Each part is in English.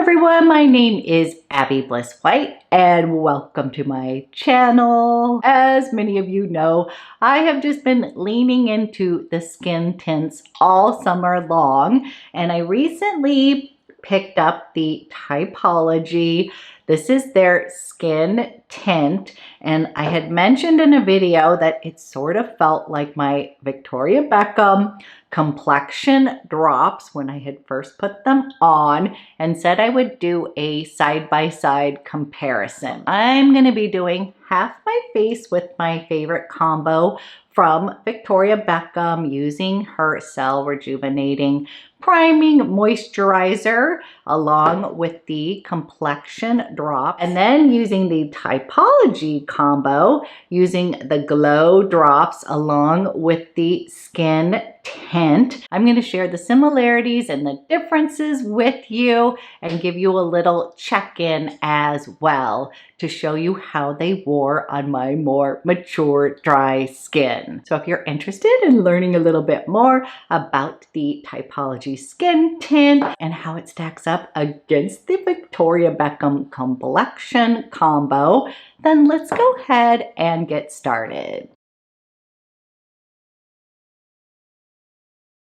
everyone, my name is Abby Bliss White and welcome to my channel. As many of you know, I have just been leaning into the skin tints all summer long, and I recently picked up the Typology. This is their skin tint, and I had mentioned in a video that it sort of felt like my Victoria Beckham complexion drops when I had first put them on, and said I would do a side-by-side comparison. I'm going to be doing half my face with my favorite combo from Victoria Beckham using her Cell Rejuvenating Priming Moisturizer along with the complexion drop, and then using the Typology combo using the glow drops along with the skin tint. I'm going to share the similarities and the differences with you and give you a little check-in as well to show you how they wore on my more mature dry skin. So if you're interested in learning a little bit more about the Typology skin tint and how it stacks up against the Victoria Beckham complexion combo, then let's go ahead and get started.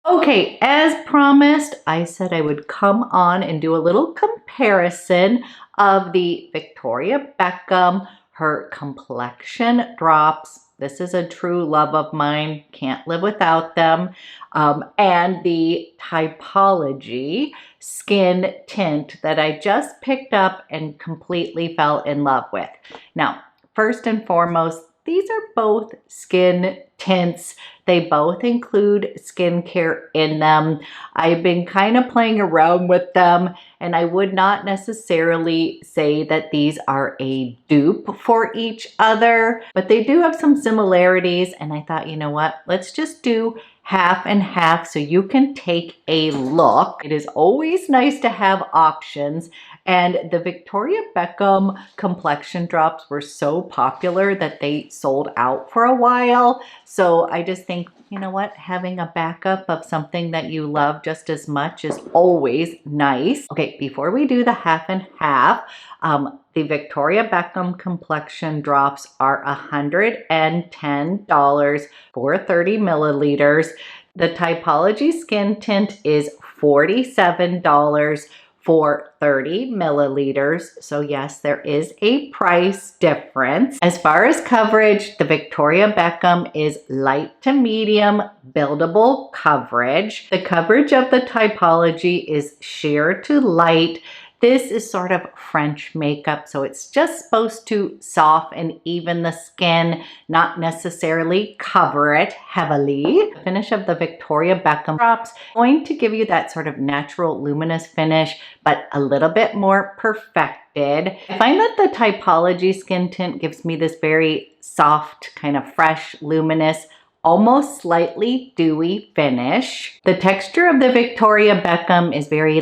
Okay, as promised, I said I would come on and do a little comparison of the Victoria Beckham, her complexion drops. This is a true love of mine, can't live without them. And the Typology skin tint that I just picked up and completely fell in love with. Now, first and foremost, these are both skin tints. They both include skincare in them. I've been kind of playing around with them, and I would not necessarily say that these are a dupe for each other, but they do have some similarities, and I thought, you know what, let's just do half and half so you can take a look. It is always nice to have options, and the Victoria Beckham complexion drops were so popular that they sold out for a while. So I just think, you know what, having a backup of something that you love just as much is always nice. Okay, before we do the half and half, the Victoria Beckham complexion drops are $110 for 30 milliliters. The Typology skin tint is $47 for 30 milliliters. So yes, there is a price difference. As far as coverage, the Victoria Beckham is light to medium buildable coverage. The coverage of the Typology is sheer to light. This is sort of French makeup, so it's just supposed to soften and even the skin, not necessarily cover it heavily. The finish of the Victoria Beckham drops going to give you that sort of natural luminous finish, but a little bit more perfected. I find that the Typology skin tint gives me this very soft, kind of fresh, luminous, almost slightly dewy finish. The texture of the Victoria Beckham is very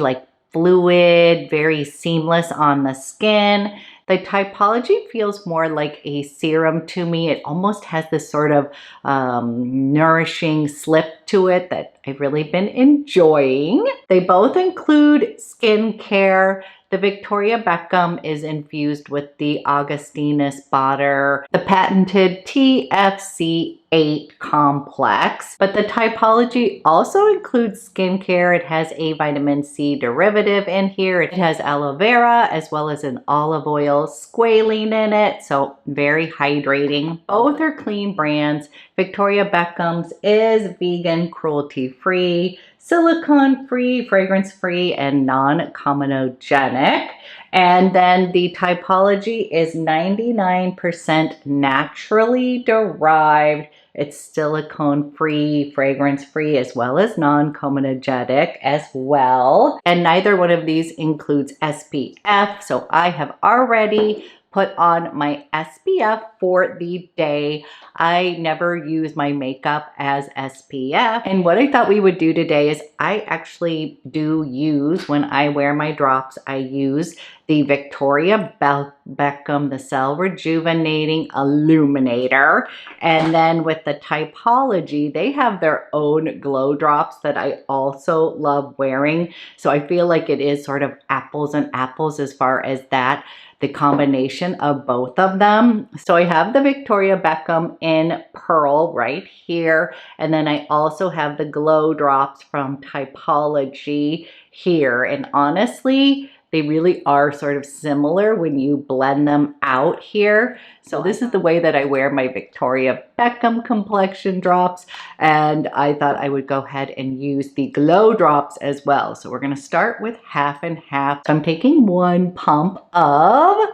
fluid, very seamless on the skin. The Typology feels more like a serum to me. It almost has this sort of nourishing slip to it that I've really been enjoying. They both include skincare. The Victoria Beckham is infused with the Augustinus Bader, the patented TFC8 complex. But the Typology also includes skincare. It has a vitamin C derivative in here. It has aloe vera as well as an olive oil squalane in it, so very hydrating. Both are clean brands. Victoria Beckham's is vegan, cruelty-free, silicone-free, fragrance-free, and non-comedogenic. And then the Typology is 99% naturally derived. It's silicone-free, fragrance-free, as well as non-comedogenic as well. And neither one of these includes SPF, so I have already put on my SPF for the day. I never use my makeup as SPF. And what I thought we would do today is I actually do use, when I wear my drops, I use the Victoria Beckham, the Cell Rejuvenating Illuminator. And then with the Typology, they have their own glow drops that I also love wearing. So I feel like it is sort of apples and apples as far as that, the combination of both of them. So I have the Victoria Beckham in Pearl right here. And then I also have the glow drops from Typology here. And honestly, they really are sort of similar when you blend them out here. So this is the way that I wear my Victoria Beckham complexion drops. And I thought I would go ahead and use the glow drops as well. So we're going to start with half and half. So I'm taking one pump of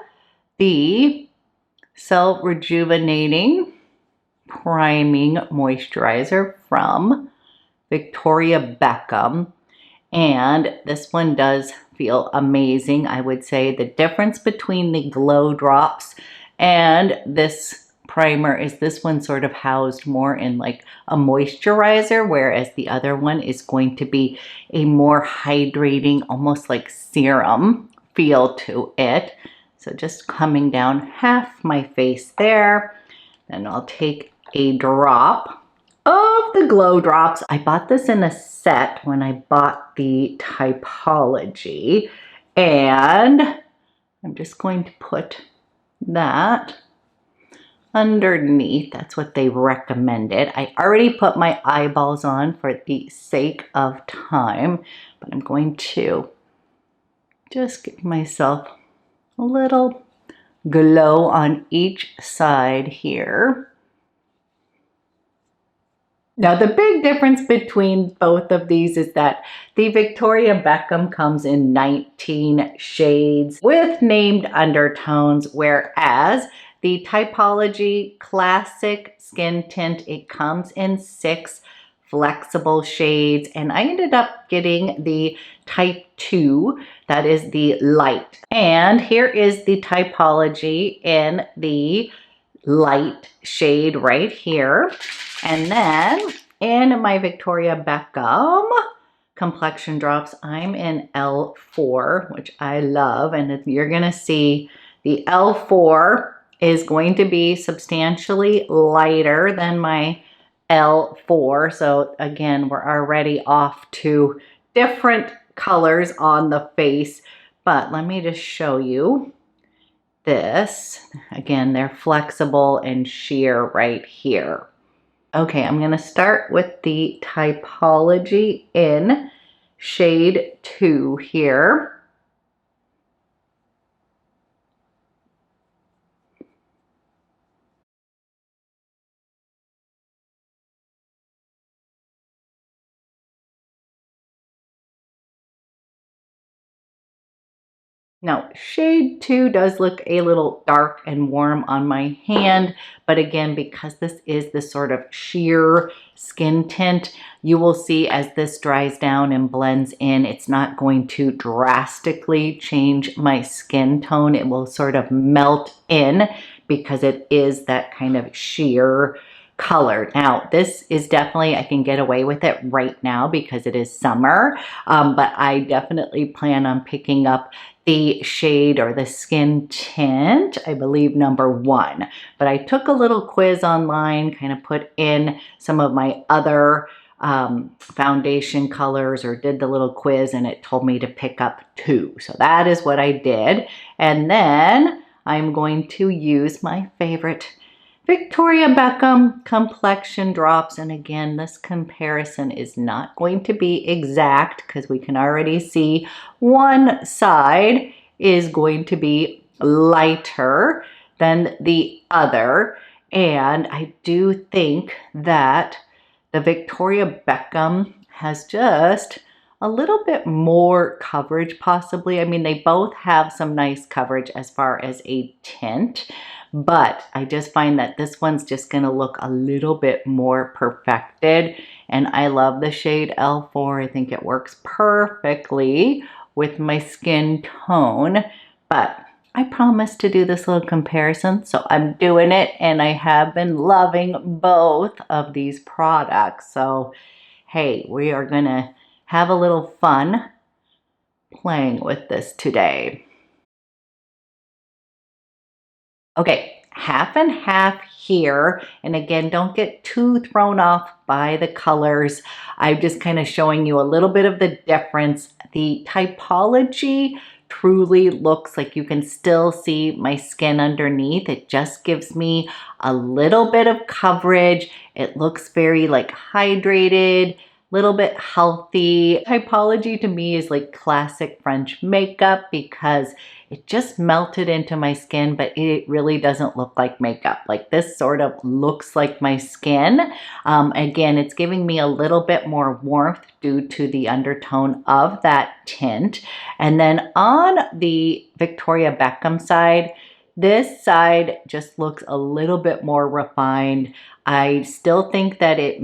the Cell Rejuvenating Priming Moisturizer from Victoria Beckham. And this one does feel amazing. I would say the difference between the glow drops and this primer is this one sort of housed more in like a moisturizer, whereas the other one is going to be a more hydrating, almost like serum feel to it. So just coming down half my face there. Then I'll take a drop of the glow drops. I bought this in a set when I bought the Typology, and I'm just going to put that underneath. That's what they recommended. I already put my eyeballs on for the sake of time, but I'm going to just give myself a little glow on each side here. Now, the big difference between both of these is that the Victoria Beckham comes in 19 shades with named undertones, whereas the Typology Classic Skin Tint, it comes in 6 flexible shades, and I ended up getting the Type 2, that is the light. And here is the Typology in the light shade right here. And then in my Victoria Beckham complexion drops, I'm in L4, which I love. And you're going to see the L4 is going to be substantially lighter than my L4. So again, we're already off to different colors on the face. But let me just show you this. Again, they're flexible and sheer right here. Okay, I'm going to start with the Typology in shade 2 here. Now, shade 2 does look a little dark and warm on my hand, but again, because this is this sort of sheer skin tint, you will see as this dries down and blends in, it's not going to drastically change my skin tone. It will sort of melt in because it is that kind of sheer color. Now, this is definitely, I can get away with it right now because it is summer, but I definitely plan on picking up the shade or the skin tint, I believe number 1. But I took a little quiz online, kind of put in some of my other foundation colors or did the little quiz, and it told me to pick up 2. So that is what I did. And then I'm going to use my favorite Victoria Beckham complexion drops. And again, this comparison is not going to be exact because we can already see one side is going to be lighter than the other. And I do think that the Victoria Beckham has just a little bit more coverage possibly. I mean, they both have some nice coverage as far as a tint, but I just find that this one's just going to look a little bit more perfected. And I love the shade L4. I think it works perfectly with my skin tone. But I promised to do this little comparison, so I'm doing it. And I have been loving both of these products. So, hey, we are going to have a little fun playing with this today. Okay, half and half here. And again, don't get too thrown off by the colors. I'm just kind of showing you a little bit of the difference. The Typology truly looks like you can still see my skin underneath. It just gives me a little bit of coverage. It looks very like hydrated, little bit healthy. Typology to me is like classic French makeup because it just melted into my skin, but it really doesn't look like makeup. Like this sort of looks like my skin. Again, it's giving me a little bit more warmth due to the undertone of that tint. And then on the Victoria Beckham side, this side just looks a little bit more refined. I still think that it,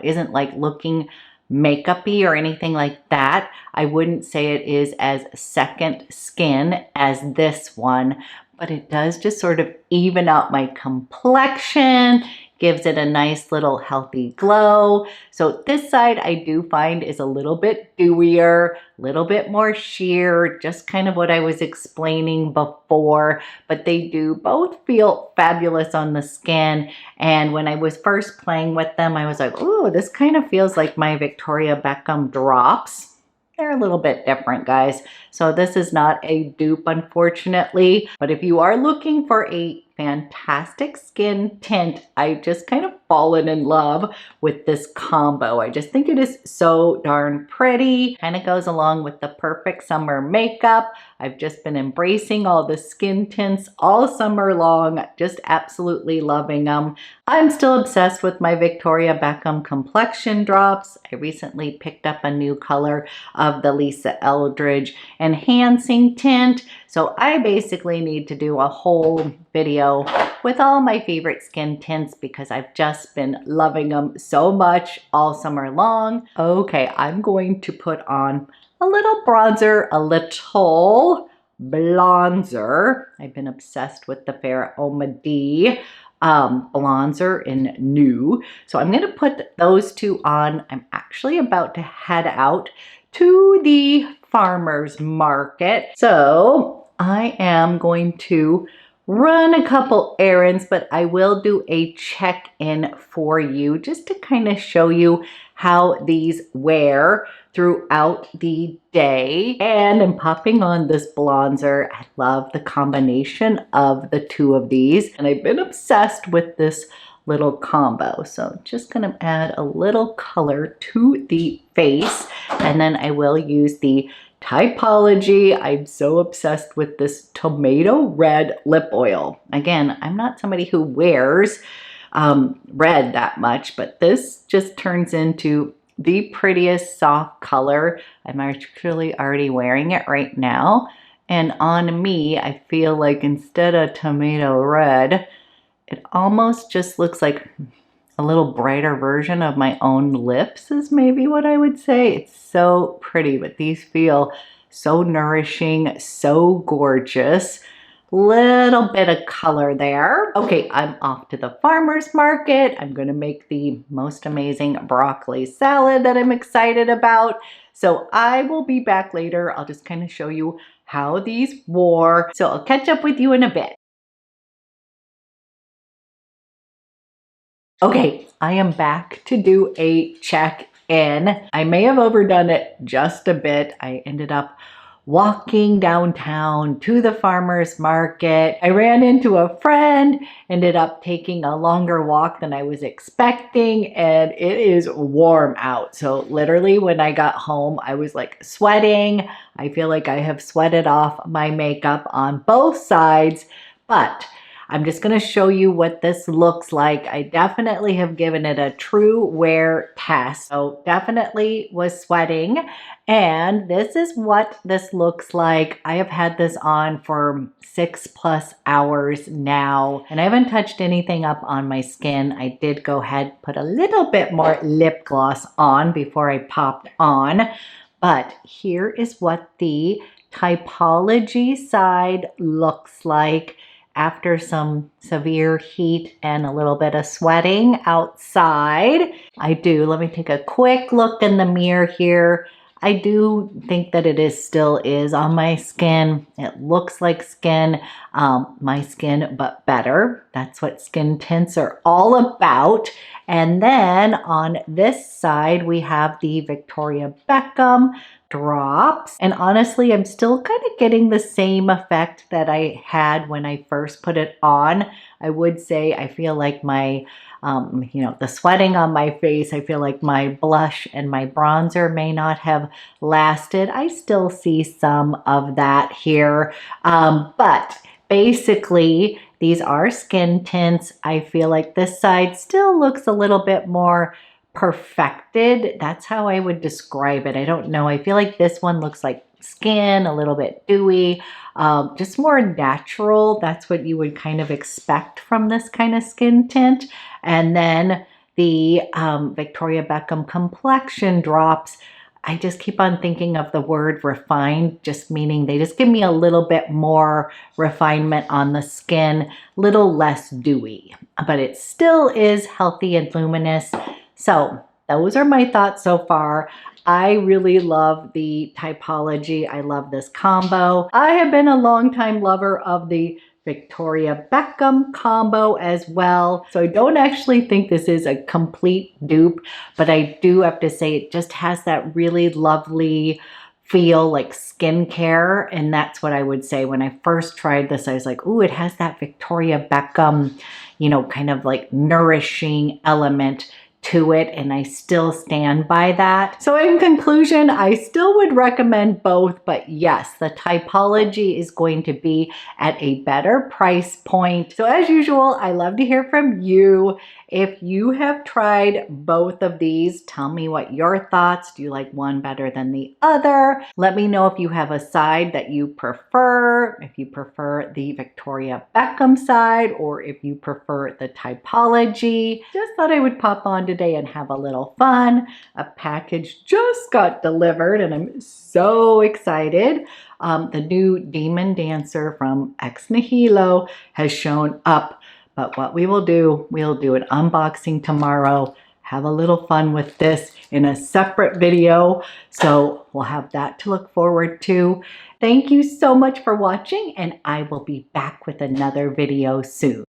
isn't like looking makeup-y or anything like that. I wouldn't say it is as second skin as this one, but it does just sort of even out my complexion, gives it a nice little healthy glow. So this side I do find is a little bit dewier, a little bit more sheer, just kind of what I was explaining before, but they do both feel fabulous on the skin. And when I was first playing with them, I was like, ooh, this kind of feels like my Victoria Beckham drops. They're a little bit different, guys. So this is not a dupe, unfortunately. But if you are looking for a fantastic skin tint, I've just kind of fallen in love with this combo. I just think it is so darn pretty. Kind of goes along with the perfect summer makeup. I've just been embracing all the skin tints all summer long, just absolutely loving them. I'm still obsessed with my Victoria Beckham complexion drops. I recently picked up a new color of the Lisa Eldridge enhancing tint. So I basically need to do a whole video with all my favorite skin tints because I've just been loving them so much all summer long. Okay, I'm going to put on a little bronzer, a little Blonzer. I've been obsessed with the Fara Homidi Blonzer in New. So I'm going to put those two on. I'm actually about to head out to the farmer's market. So I am going to run a couple errands, but I will do a check-in for you just to kind of show you how these wear throughout the day. And I'm popping on this Blonzer. I love the combination of the two of these, and I've been obsessed with this little combo. So just gonna add a little color to the face, and then I will use the Typology. I'm so obsessed with this tomato red lip oil. Again, I'm not somebody who wears red that much, but this just turns into the prettiest soft color. I'm actually already wearing it right now. And on me, I feel like instead of tomato red, it almost just looks like a little brighter version of my own lips is maybe what I would say. It's so pretty, but these feel so nourishing, so gorgeous. Little bit of color there. Okay, I'm off to the farmer's market. I'm gonna make the most amazing broccoli salad that I'm excited about. So I will be back later. I'll just kind of show you how these wore. So I'll catch up with you in a bit. Okay, I am back to do a check-in. I may have overdone it just a bit. I ended up walking downtown to the farmer's market. I ran into a friend, ended up taking a longer walk than I was expecting, and it is warm out. So literally when I got home, I was like sweating. I feel like I have sweated off my makeup on both sides, but I'm just going to show you what this looks like. I definitely have given it a true wear test. So definitely was sweating. And this is what this looks like. I have had this on for 6+ hours now, and I haven't touched anything up on my skin. I did go ahead, put a little bit more lip gloss on before I popped on. But here is what the Typology side looks like after some severe heat and a little bit of sweating outside. Let me take a quick look in the mirror here. I do think that it still is on my skin. It looks like skin, my skin, but better. That's what skin tints are all about. And then on this side, we have the Victoria Beckham drops. And honestly, I'm still kind of getting the same effect that I had when I first put it on. I would say I feel like my the sweating on my face, I feel like my blush and my bronzer may not have lasted. I still see some of that here. But basically, these are skin tints. I feel like this side still looks a little bit more perfected. That's how I would describe it. I don't know. I feel like this one looks like skin, a little bit dewy, just more natural. That's what you would kind of expect from this kind of skin tint. And then the Victoria Beckham complexion drops, I just keep on thinking of the word refined, just meaning they just give me a little bit more refinement on the skin, little less dewy, but it still is healthy and luminous. So those are my thoughts so far. I really love the Typology. I love this combo. I have been a longtime lover of the Victoria Beckham combo as well. So I don't actually think this is a complete dupe, but I do have to say it just has that really lovely feel like skincare. And that's what I would say when I first tried this. I was like, ooh, it has that Victoria Beckham, kind of like nourishing element to it, and I still stand by that. So in conclusion, I still would recommend both, but yes, the Typology is going to be at a better price point. So as usual, I love to hear from you. If you have tried both of these, tell me what your thoughts. Do you like one better than the other? Let me know if you have a side that you prefer, if you prefer the Victoria Beckham side, or if you prefer the Typology. Just thought I would pop on today and have a little fun. A package just got delivered and I'm so excited. The new Demon Dancer from NIHILO has shown up. But what we'll do an unboxing tomorrow, have a little fun with this in a separate video. So we'll have that to look forward to. Thank you so much for watching, and I will be back with another video soon.